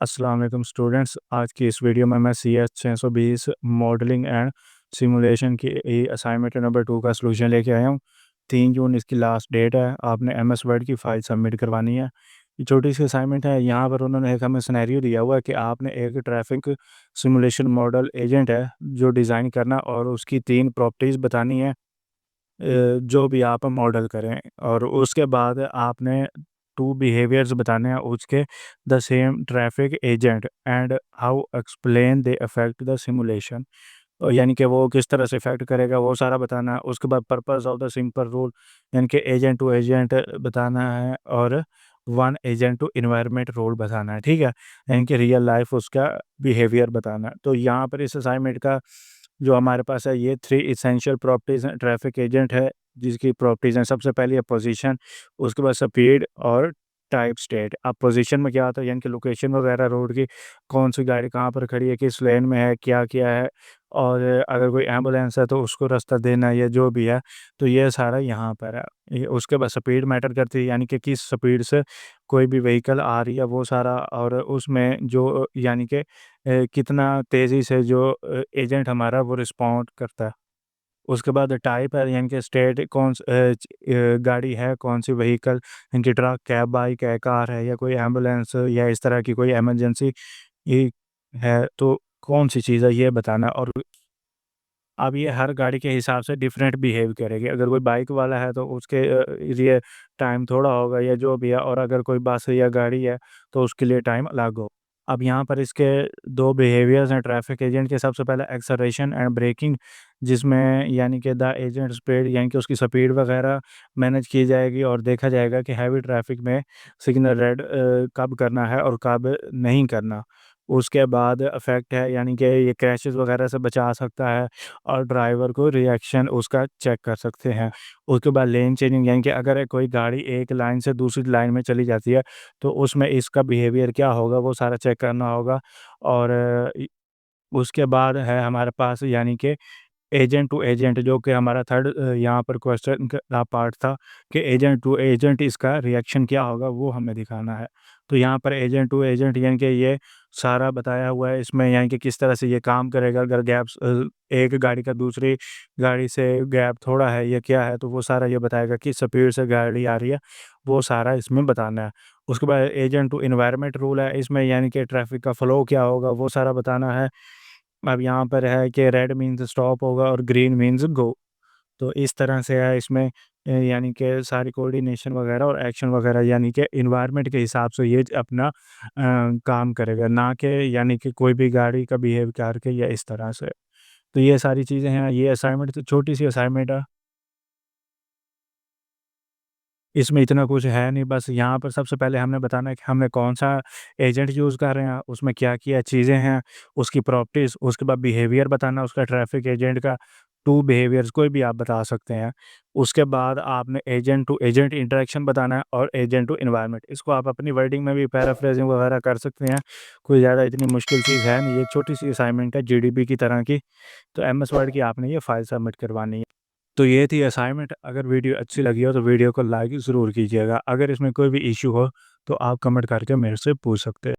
अस्सलाम वालेकुम स्टूडेंट्स। आज की इस वीडियो में मैं C H 620 modelling and simulation की असाइनमेंट नंबर 2 का सलूशन लेके आया हूँ। 3 जून इसकी लास्ट डेट है। आपने एम एस वर्ड की फ़ाइल सबमिट करवानी है। ये छोटी सी असाइनमेंट है। यहाँ पर उन्होंने एक हमें सिनेरियो दिया हुआ है कि आपने एक ट्रैफिक सिमुलेशन मॉडल एजेंट है जो डिज़ाइन करना और उसकी 3 प्रॉपर्टीज़ बतानी है, जो भी आप मॉडल करें, और उसके बाद आपने 2 बिहेवियर्स बताने हैं उसके, the same traffic agent and how explain they affect the simulation. यानी कि वो किस तरह से इफ़ेक्ट करेगा वो सारा बताना है। उसके बाद purpose of the simple rule, यानी कि एजेंट टू एजेंट बताना है, और one agent to environment rule बताना है, ठीक है? यानी कि रियल लाइफ उसका बिहेवियर बताना है। तो यहाँ पर इस असाइनमेंट का जो हमारे पास है, ये 3 एसेंशियल प्रॉपर्टीज़ हैं। ट्रैफिक एजेंट है जिसकी प्रॉपर्टीज़ हैं, सबसे पहले है पोजीशन, उसके बाद स्पीड और टाइप स्टेट। अब पोजीशन में क्या होता है, यानी कि लोकेशन वगैरह रोड की, कौन सी गाड़ी कहाँ पर खड़ी है, किस लेन में है, क्या है, और अगर कोई एम्बुलेंस है तो उसको रास्ता देना, ये जो भी है, तो ये सारा यहाँ पर है। उसके बाद स्पीड मैटर करती है, यानी कि किस स्पीड से कोई भी व्हीकल आ रही है वो सारा, और उसमें जो यानी कि कितना तेज़ी से जो एजेंट हमारा वो रिस्पॉन्ड करता है। उसके बाद टाइप है, यानी कि स्टेट गाड़ी है, कौन-सी व्हीकल, यानी कि ट्रक, कैब, बाइक है, कार है, या कोई एम्बुलेंस या इस तरह की कोई इमरजेंसी ये है, तो कौन-सी चीज़ है ये बताना। और अब ये हर गाड़ी के हिसाब से डिफरेंट बिहेव करेगी। अगर कोई बाइक वाला है तो उसके लिए टाइम थोड़ा होगा या जो भी है, और अगर कोई बस या गाड़ी है तो उसके लिए टाइम अलग हो। अब यहाँ पर इसके 2 बिहेवियर्स हैं ट्रैफिक एजेंट के। सबसे पहले एक्सेलरेशन एंड ब्रेकिंग, जिसमें यानी कि द एजेंट स्पीड, यानी कि उसकी स्पीड वगैरह मैनेज की जाएगी, और देखा जाएगा कि हैवी ट्रैफिक में सिग्नल रेड कब करना है और कब नहीं करना। उसके बाद इफ़ेक्ट है, यानी कि ये क्रैशेस वगैरह से बचा सकता है, और ड्राइवर को रिएक्शन उसका चेक कर सकते हैं। उसके बाद लेन चेंजिंग, यानी कि अगर कोई गाड़ी एक लाइन से दूसरी लाइन में चली जाती है तो उसमें इसका बिहेवियर क्या होगा वो सारा चेक करना होगा। और उसके बाद है हमारे पास, यानी कि एजेंट टू एजेंट, जो कि हमारा थर्ड यहाँ पर क्वेश्चन का पार्ट था, कि एजेंट टू एजेंट इसका रिएक्शन क्या होगा वो हमें दिखाना है। तो यहाँ पर एजेंट टू एजेंट यानी कि ये सारा बताया हुआ है इसमें, यानी कि किस तरह से ये काम करेगा। अगर एक गाड़ी का दूसरी गाड़ी से गैप थोड़ा है या क्या है, तो वो सारा ये बताएगा कि स्पीड से गाड़ी आ रही है, वो सारा इसमें बताना है। उसके बाद एजेंट टू एनवायरनमेंट रूल है इसमें, यानी कि ट्रैफिक का फ़्लो क्या होगा वो सारा बताना है। अब यहाँ पर है कि रेड मीन्स स्टॉप होगा और ग्रीन मीन्स गो। तो इस तरह से है इसमें, यानी कि सारी कोऑर्डिनेशन वगैरह और एक्शन वगैरह, यानी कि एनवायरनमेंट के हिसाब से ये अपना काम करेगा, ना कि यानी कि कोई भी गाड़ी का बिहेव करके या इस तरह से। तो ये सारी चीज़ें हैं। ये असाइनमेंट तो छोटी-सी असाइनमेंट है। इसमें इतना कुछ है नहीं, बस यहाँ पर सबसे पहले हमने बताना है कि हमने कौन-सा एजेंट यूज़ कर रहे हैं, उसमें क्या-क्या चीज़ें हैं, उसकी प्रॉपर्टीज़, उसके बाद बिहेवियर बताना उसका, ट्रैफिक एजेंट का 2 बिहेवियर्स कोई भी आप बता सकते हैं। उसके बाद आपने एजेंट टू एजेंट इंटरेक्शन बताना है, और एजेंट टू एनवायरनमेंट। इसको आप अपनी वर्डिंग में भी पैराफ्रेजिंग वगैरह कर सकते हैं। कोई ज़्यादा इतनी मुश्किल चीज़ है नहीं, ये छोटी-सी असाइनमेंट है जीडीपी की तरह की। तो एमएस वर्ड की आपने ये फाइल सबमिट करवानी है। तो ये थी असाइनमेंट। अगर वीडियो अच्छी लगी हो तो वीडियो को लाइक ज़रूर कीजिएगा। अगर इसमें कोई भी इश्यू हो तो आप कमेंट करके मेरे से पूछ सकते हैं।